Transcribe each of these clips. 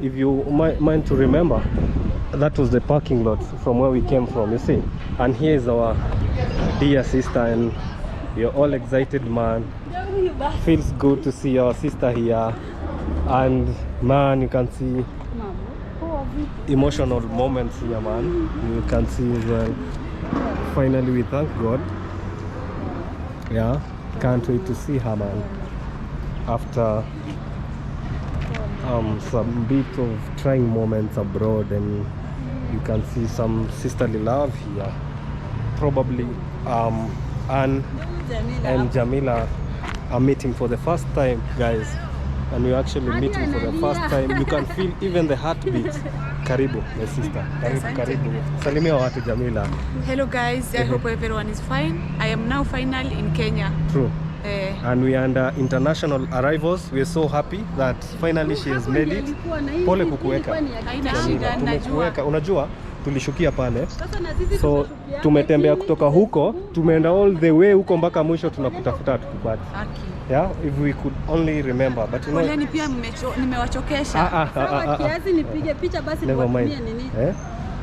if you mind to remember, that was the parking lot from where we came from, you see. And here is our dear sister, and we are all excited, man. Feels good to see our sister here. And man, you can see emotional moments here, man. You can see as well. Finally, we thank God. Yeah, can't wait to see her, man. After some bit of trying moments abroad, and you can see some sisterly love here. Probably Anne and Jamila are meeting for the first time, guys. And we're actually meeting for the first time. You can feel even the heartbeat. Karibu, my sister. Karibu. Salimia watu, Jamila. Hello guys, I hope everyone is fine. I am now finally in Kenya. True. And we are under international arrivals. We are so happy that finally she has made it. Pole kukuweka. Tumekuweka. Unajua tulishukia pale. So tumetembea kutoka huko, tumeenda all the way huko mpaka mwisho tunakutafuta tukupata. Yeah, if we could only remember, but you know. Poleni pia nimewachokesha. Sawa, kiasi nipige picha basi niwatumie nini?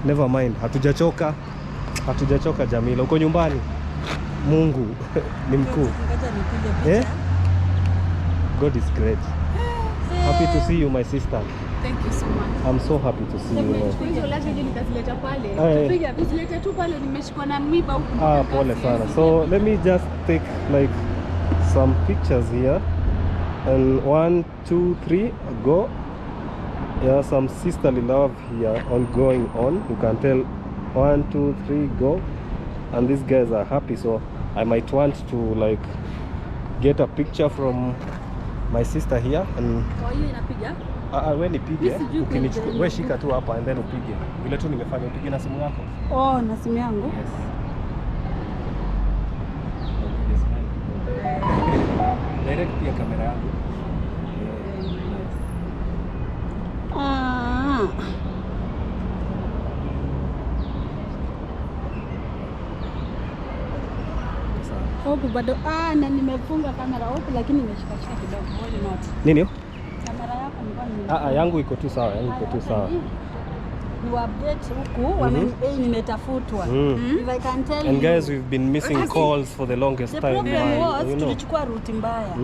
Never mind. Hatujachoka. Hatujachoka, Jamila. Uko nyumbani. Mungu ni mkuu. Ngoja nipige picha. God is great. Happy to see you, my sister. Thank you so much. I'm so happy to see you. Pole sana. So let me just take like some pictures here, and 1, 2, 3, go. Yeah, some sisterly love here going on. You can tell 1, 2, 3, go. And these guys are happy, so I might want to like get a picture from my sister here. And wewe nipige, wewe shika tu hapa and then upige. Vile tu nimefanya, upige na simu yako. Oh, na simu yangu. Yes. Direct pia kamera yangu. Huku bado na nimefunga kamera huku, lakini nimeshika kidogo. Why not? Nini? Kamera yako ni yangu iko tu sawa, Ni update huku, nimetafutwa. If I can tell and guys, we've been missing calls for the longest time. The problem was, tulichukua route mbaya.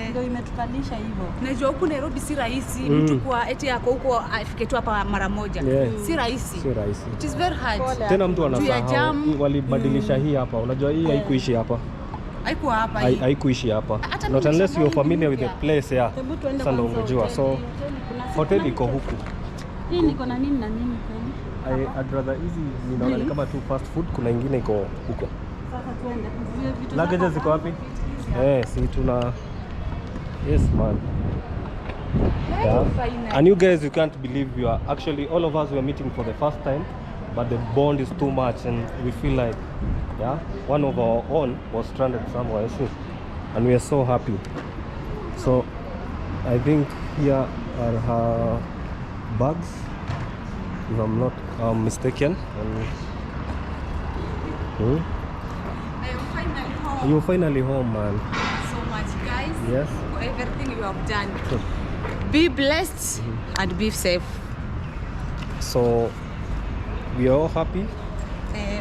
Ndio imetukalisha hivyo. Najua huku Nairobi si rahisi mtu kwa eti yako huko afike tu hapa mara moja. Si rahisi. It is very hard. Tena mtu anasahau walibadilisha hii hapa. Unajua hii haikuishi hapa. Haikuwa hapa hii. Haikuishi hapa. Not unless you're familiar with the place, yeah. Sasa ndio unajua. So hotel iko huku. Hii niko na nini na nini kweli? I'd rather easy, ninaona ni kama tu fast food, kuna ingine iko huko. Sasa tuende. Luggage ziko wapi? Si tuna. Yes, man. Yeah. And you guys, you can't believe you are actually, all of us were meeting for the first time, but the bond is too much and we feel like, yeah, one of our own was stranded somewhere, see, and we are so happy. So I think here are her bags, if I'm not mistaken. You're finally home, man. So much, guys. Yes. For everything you have done. Be blessed and be safe. So we are all happy.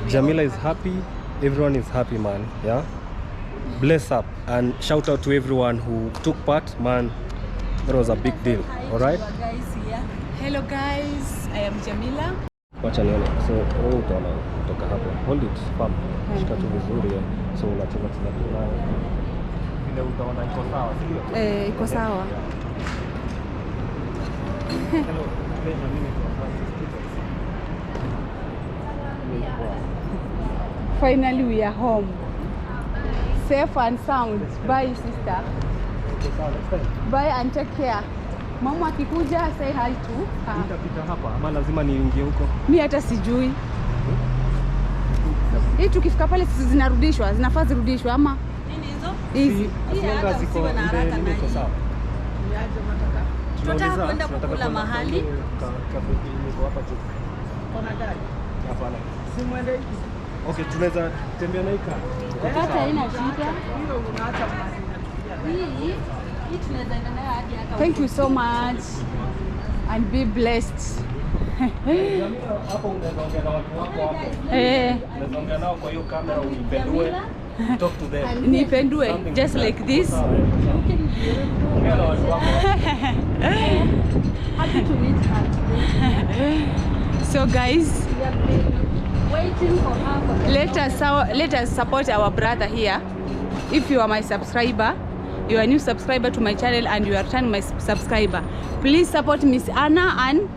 Jamila is happy. Everyone is happy, man. Yeah. Bless up and shout out to everyone who took part, man. That was a big deal. All right. Hello guys, I am Jamila. Wacha nione. So wewe utaona kutoka hapo. Hold it firm. Shika tu vizuri. So unacheza tu nayo. Vile utaona iko sawa, sio? Iko sawa. Hello. Finally we are home. Safe and sound. Bye sister. Bye and take care. Mama akikuja say hi to. Nitapita hapa ama lazima niingie huko? Mimi hata sijui. Hii tukifika pale zinarudishwa, zinafaa zirudishwe ama nini hizo? Hizi. Hata ziko na haraka na hizo sawa. Tunataka kwenda kukula mahali. Kafe niko hapa tu. Kuna gari? Hapana. Si muende hiki. Okay, tunaweza tembea na hika. Hata haina shida. Hiyo unaacha mahali. Hii tunaweza enda nayo hadi hata. Thank you so much. and be blessed. Hapo unaweza ongea na watu wako hapo. Unaweza ongea nao kwa hiyo kamera unipendue. Talk to them. Nipendue just like this. Ongea na watu wako. Happy to meet her. So guys, We have been waiting for her for let us support our brother here. If you are my subscriber, you are a new subscriber to my channel and you are turning my subscriber, please support Miss Anna and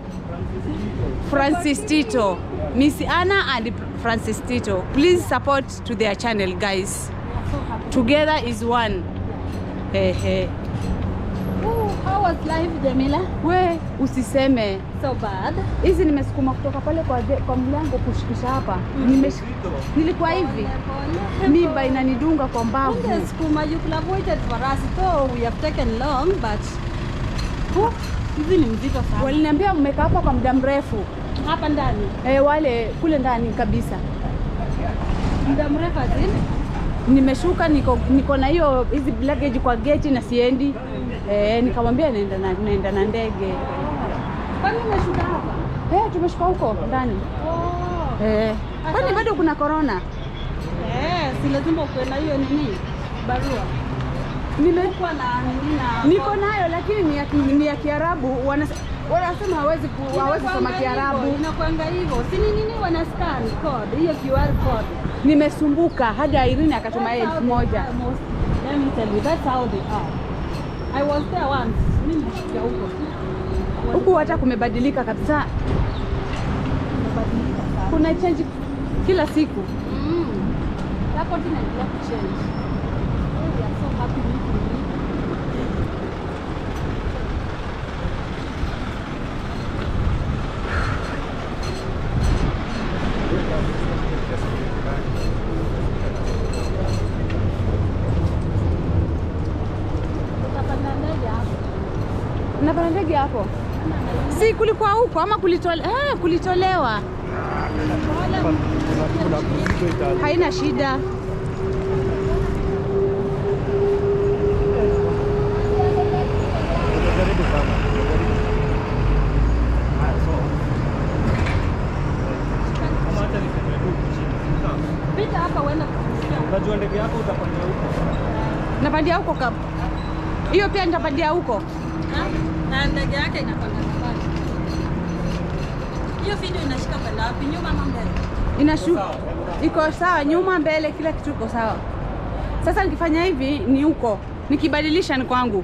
Francis Tito. Miss Anna and Francis Tito, please support to their channel, guys. Together is one. Hey, hey. Ooh, how was life, Jamila? We usiseme So bad. hizi nimesukuma kutoka pale kwa mlango kushikisha hapa. Nilikuwa hivi miba inanidunga kwa mbavu. Skuma, you could have waited for us. So we have taken long, but hizi ni mzito sana. Waliniambia mmekaa hapa kwa muda mrefu. Hapa ndani. Wale kule ndani kabisa. Muda mrefu azini. Nimeshuka niko na hiyo hizi luggage kwa gate na siendi. Nikamwambia naenda na ndege. Kwani umeshuka hapa? Tumeshuka huko ndani. Kwani bado kuna corona? Si lazima ukuwe na hiyo nini? Barua. Nimekuwa niko nayo lakini ni ya Kiarabu. Wanasema hawezi kusoma Kiarabu. Inakuanga hivyo. Si nini wana scan code, hiyo QR code. Nimesumbuka hadi Irene akatuma 1000. Let me tell you, that's how they are. I was there once. Mimi nilikuja Huku hata kumebadilika kabisa. Kuna change kila siku. Hapo tunaendelea kuchange. We are so happy with you. Napanda ndege hapo. Si kulikuwa huko ama kulitolewa. Haina shida. Pita hapa uende kusikia. Unajua ndege yako utapandia huko. Napandia huko kama. Hiyo pia nitapandia huko. Na ndege yake inapanda pale. Hiyo video inashika pale wapi? Nyuma ama mbele? Inashuka. Iko sawa nyuma mbele kila kitu iko sawa. Sasa nikifanya hivi ni huko. Nikibadilisha ni kwangu.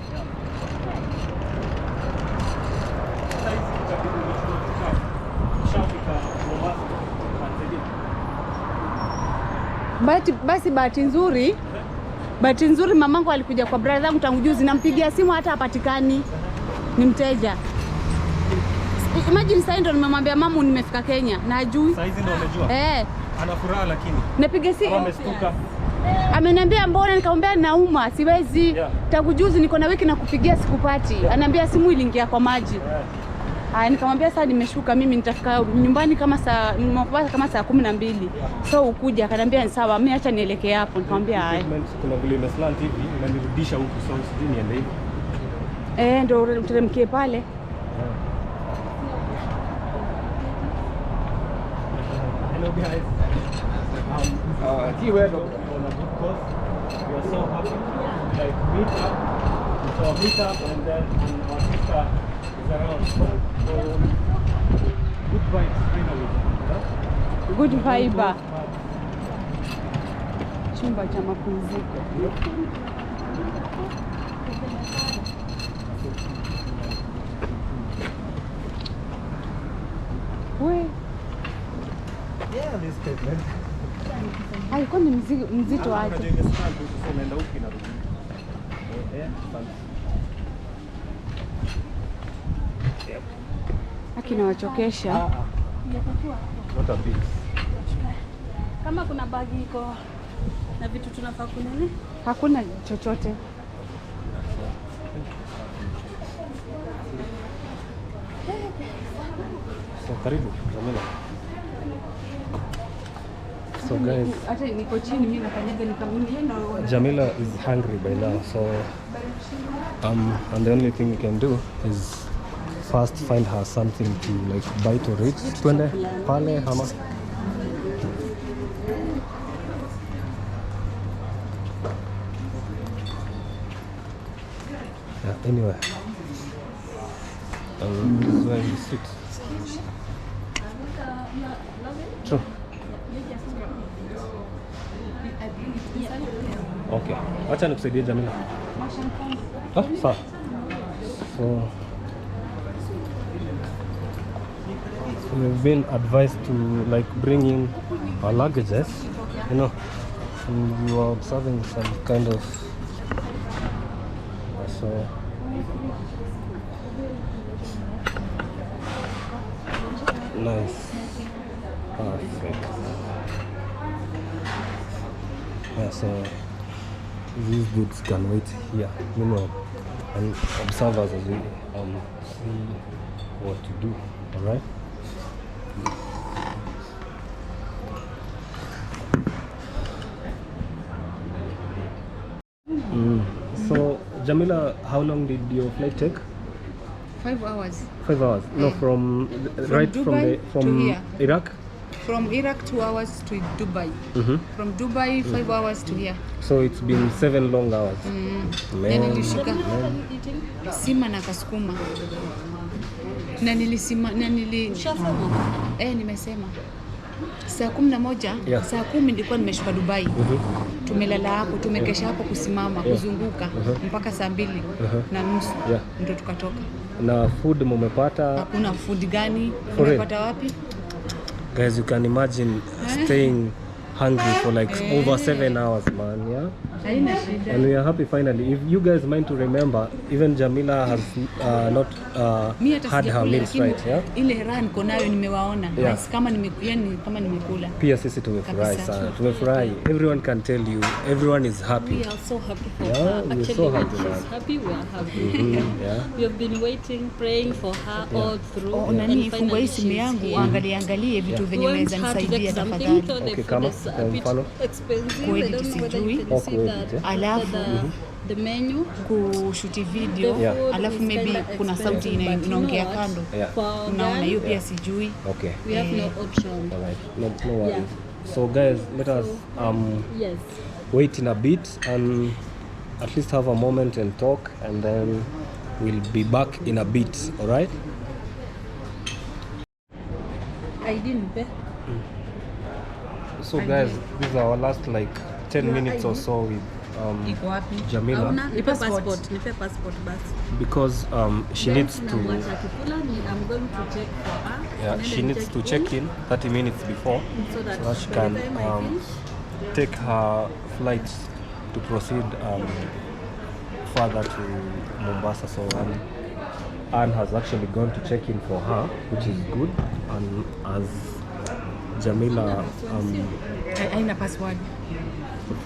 Bahati nzuri mamangu alikuja kwa brother yangu tangu juzi, nampigia simu hata hapatikani. Ni mteja. Imagine sasa ndo nimemwambia mamu nimefika Kenya na ajui. Sasa hizi ndo amejua. Ana furaha lakini. Napiga simu. Amestuka. Ameniambia mbona, nikamwambia nauma, siwezi. Tangu juzi niko na wiki na kupigia sikupati. Ananiambia simu iliingia kwa maji. Nikamwambia sasa nimeshuka mimi nitafika nyumbani kama saa 12. So ukuja akaniambia ni sawa, mimi acha nielekee hapo. Nikamwambia haya. Kuna vile imeslant hivi inanirudisha huku, so sijui niende hivi. Ndio uteremkie pale. Hello guys. Keyword on a good course. We are so happy. Like meet up and then our sister is around. So good vibes finally. Good vibe. Chumba cha mapumziko. Yeah, this statement. Haiko ni mzito aje. Unaenda huko inarudi. Akinawachokesha. Not a bit. Kama kuna bagi iko na vitu tunafaa kununua. Hakuna chochote. So karibu Jamila. So guys, hata niko chini mimi nafanyaga nikamwona Jamila is hungry by now, so and the only thing we can do is first find her something to like bite or eat. Twende pale ama. Yeah, anyway. This is where we sit. True. Okay. Acha nikusaidie Jamila. Ah, sawa. So we've been advised to like bring in our luggages, you know, and we were observing some kind of so nice. Perfect. Yeah, so these goods can wait here, you know, and observe us as we see what to do. All right. So Jamila, how long did your flight take? 5 hours. 5 hours. No, from right Dubai from to here. Iraq. From Iraq 2 hours to Dubai. From Dubai 5 hours to here. So it's been 7 long hours. Man, Nilishika sima na kasukuma na nilisima na nimesema saa 11 Yeah. saa 10 nilikuwa nimeshuka Dubai. Tumelala hapo, tumekesha hapo kusimama kuzunguka mpaka saa 2 na nusu ndio tukatoka. Na food mumepata? Hakuna food gani? Umepata wapi? Guys, you can imagine staying hungry for like over 7 hours, man. Yeah. And we are happy finally. If you guys mind to remember, even Jamila has not had her meals, right? Yeah. Ile raha niko nayo nimewaona. Yes. Kama nimekula. Pia sisi tumefurahi sana. Tumefurahi. Everyone can tell you, everyone is happy. We are so happy for Yeah, her. we're Actually, so when happy, she's man. happy, we are happy. Yeah. We have been waiting, praying for her all through. Oh, nani And fungua hii finally simu she's yangu here. angalie vitu venye We want naweza her to nisaidia get something, tafadhali. though the Okay, food kama, is a bit mfano? expensive. Kweli I don't know whether you sijui. can see kweli, that. Alafu The menu, kushuti video Yeah. alafu is maybe kinda kuna expensive, sauti but you know inaongea what? kando. Yeah. For Unaona hiyo girls, pia sijui. Okay. we have no option. All right. No worries. So guys, let us Yes. wait in a bit and at least have a moment and talk, and then we'll be back in a bit. All right. I didn't pay. So guys, this is our last like 10 minutes or so with Iko wapi? Jamila, Nipe passport basi. because she needs to I'm going to check for her. yeah, And she then needs to check in 30 minutes before so that she by can the time I finish, take her flight to proceed further to Mombasa. So Anne has actually gone to check in for her, which is good. And as Jamila Haina password.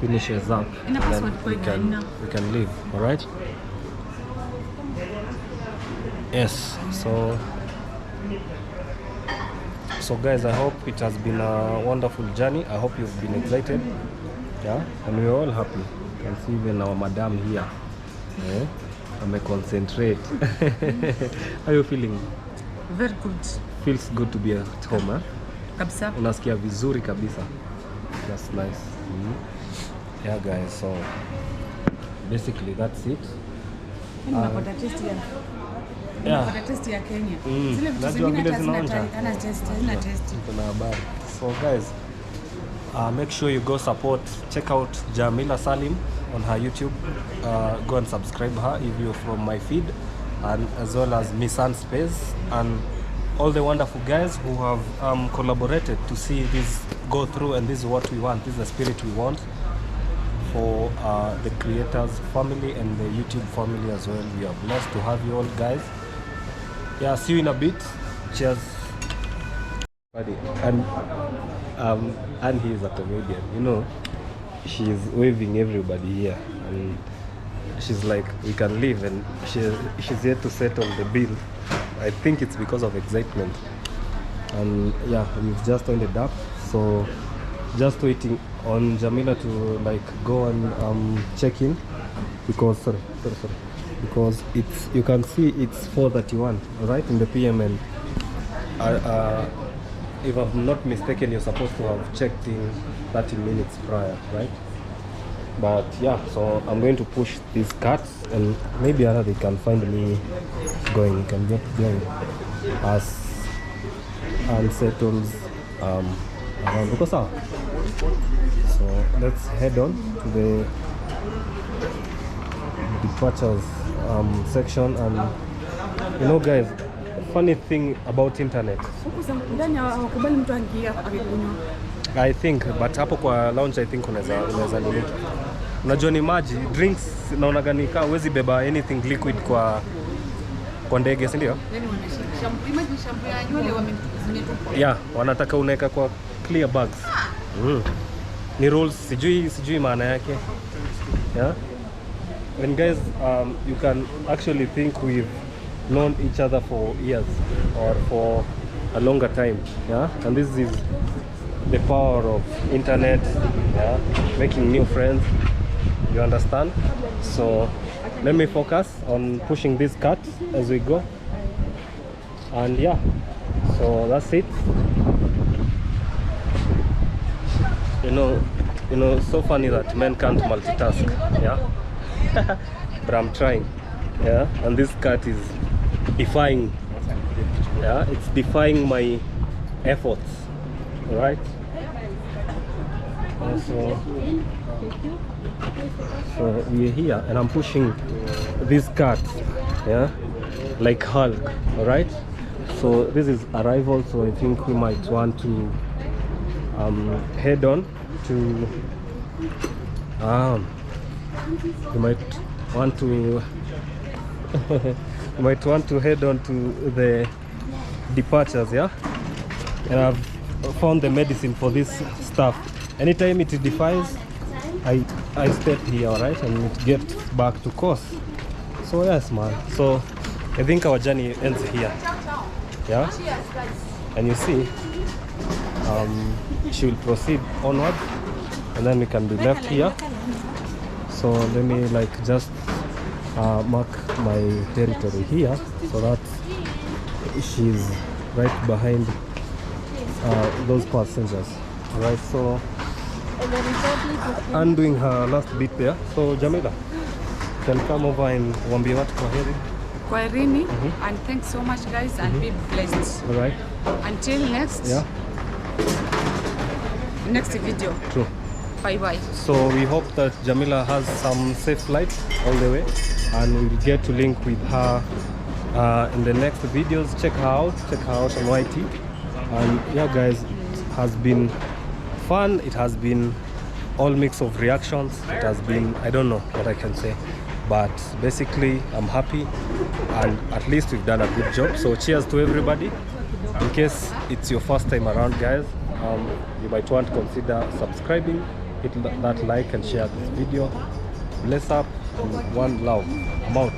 finishes up, Ina then password we kweli, can haina. leave. All right. Yes. So guys, I hope it has been a wonderful journey. I hope you've been excited. Yeah, and we're all happy. You can see even our madam here. Yeah, I'm a concentrate. How are you feeling? Very good. Feels good to be at home, huh? Kabisa. Unasikia vizuri kabisa. That's nice. Yeah guys, so basically that's it. Unapata test ya. Yeah. Unapata test ya Kenya. Zile vitu Najua zingine vile hata zina zinaonja. hazina test. Kuna habari. So guys, make sure you go support, check out Jamilasalim on her YouTube. Go and subscribe her if you're from my feed, and as well as Miss Ann Space and all the wonderful guys who have collaborated to see this go through, and this is what we want. This is the spirit we want for the creators family and the YouTube family as well. We are blessed to have you all guys. Yeah, see you in a bit. Cheers. And he is a comedian, you know. She's waving everybody here, and she's like, we can leave, and she's here to settle the bill. I think it's because of excitement. And yeah, we've just ended up, so just waiting on Jamila to like go and check in, because sorry because it's, you can see it's 4:31 right in the PM, and if I'm not mistaken, you're supposed to have checked in 30 minutes prior, right? But yeah, so I'm going to push these carts, and maybe Anna, they can find me going, can get going as unsettles around Mombasa. So let's head on to the departures section. And you know guys, funny thing about internet, I think, but hapo kwa lounge I think unaweza nini, unajua ni maji drinks, naona gani kama huwezi beba anything liquid kwa ndege, si ndio? Yeah, wanataka unaweka kwa clear bags. Ni rules, sijui maana yake. Yeah. And guys, you can actually think we've known each other for years or for a longer time. Yeah. And this is the power of internet. Yeah. Making new friends. You understand? So let me focus on pushing this cart as we go. And yeah, so that's it. You know, so funny that men can't multitask. Yeah. But I'm trying. Yeah. And this cart is defying. Yeah, it's defying my efforts. All right. So we're here, and I'm pushing this cart. Yeah, like Hulk. All right. So this is arrival. So I think we might want to head on to you might want to you might want to head on to the departures. Yeah, and I've found the medicine for this stuff. Anytime it defies, I step here, all right, and it gets back to course. So yes, man. So I think our journey ends here. Yeah, and you see, she will proceed onward, and then we can be left here. So let me like just mark my territory here, so that she's right behind those passengers. All right, so undoing her last bit there. So Jamila can come over and wambie watu kwaherini. And thanks so much guys, and be blessed. All right, until next next video. True. Bye bye. So we hope that Jamila has some safe flight all the way, and we'll get to link with her in the next videos. Check her out on YT. And yeah guys, it has been fun. It has been all mix of reactions. It has been, I don't know what I can say, but basically I'm happy, and at least we've done a good job. So cheers to everybody. In case it's your first time around guys, you might want to consider subscribing, hit that like and share this video. Bless up, and one love. I'm out.